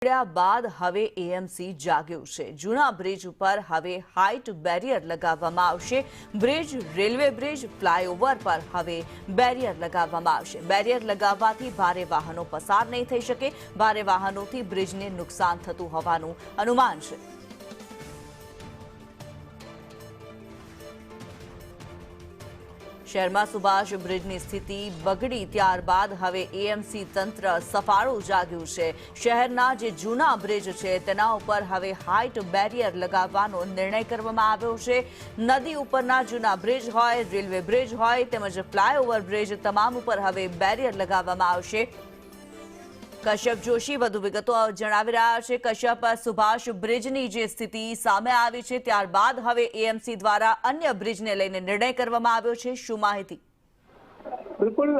બગડ્યા બાદ હવે એએમસી જાગ્યું છે। જૂના બ્રિજ ઉપર હવે હાઇટ બેરિયર લગાવવામાં આવશે। બ્રિજ, રેલવે બ્રિજ, ફ્લાયઓવર પર હવે બેરિયર લગાવવામાં આવશે। બેરિયર લગાવવાથી ભારે વાહનો પસાર નહીં થઈ શકે। ભારે વાહનોથી બ્રિજને નુકસાન થતું હોવાનું અનુમાન છે। શહેરમાં સુભાષ બ્રિજની સ્થિતિ બગડી ત્યારબાદ હવે એએમસી તંત્ર સફાળું જાગ્યું છે। શહેરના જે જૂના બ્રિજ છે તેના ઉપર હવે હાઇટ બેરિયર લગાવવાનો નિર્ણય કરવામાં આવ્યો છે। નદી ઉપરના જૂના બ્રિજ હોય, રેલવે બ્રિજ હોય તેમજ ફ્લાયઓવર બ્રિજ તમામ ઉપર હવે બેરિયર લગાવવામાં આવશે। કશ્યપ જોશી વધુ વિગતો જણાવી રહ્યા છે। કશ્યપ, સુભાષ બ્રિજની જે સ્થિતિ સામે આવી છે ત્યારબાદ હવે એએમસી દ્વારા અન્ય બ્રિજને લઈને નિર્ણય કરવામાં આવ્યો છે, શું માહિતી? બિલકુલ,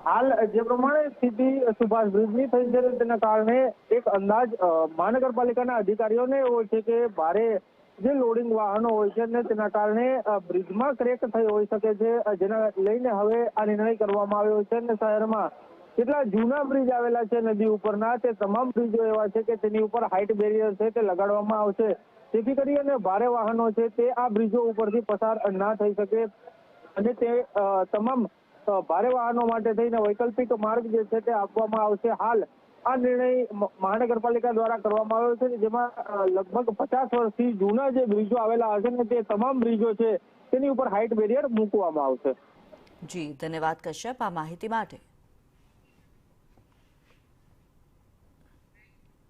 હાલ જે પ્રમાણે સ્થિતિ સુભાષ બ્રિજની થઈ છે તેના કારણે એક અંદાજ મહાનગરપાલિકાના અધિકારીઓને એવો છે કે ભારે જે લોડિંગ વાહનો હોય છે ને તેના કારણે બ્રિજમાં ક્રેક થઈ હોઈ શકે છે, જેના લઈને હવે આ નિર્ણય કરવામાં આવ્યો છે। અને શહેરમાં જેટલા જૂના બ્રિજ આવેલા છે નદી ઉપરના તે તમામ બ્રિજો એવા છે કે તેની ઉપર હાઇટ બેરિયર છે તે લગાડવામાં આવશે, જેથી કરીને ભારે વાહનો છે તે આ બ્રિજો ઉપરથી પસાર ના થઈ શકે અને તે તમામ ભારે વાહનો માટે થઈને વૈકલ્પિક માર્ગ જે છે તે આપવામાં આવશે। હાલ આ નિર્ણય મહાનગરપાલિકા દ્વારા કરવામાં આવ્યો છે, જેમાં લગભગ 50 વર્ષથી જૂના જે બ્રિજો આવેલા હશે ને તે તમામ બ્રિજો છે તેની ઉપર હાઇટ બેરિયર મૂકવામાં આવશે। જી, ધન્યવાદ કશ્યપ આ માહિતી માટે।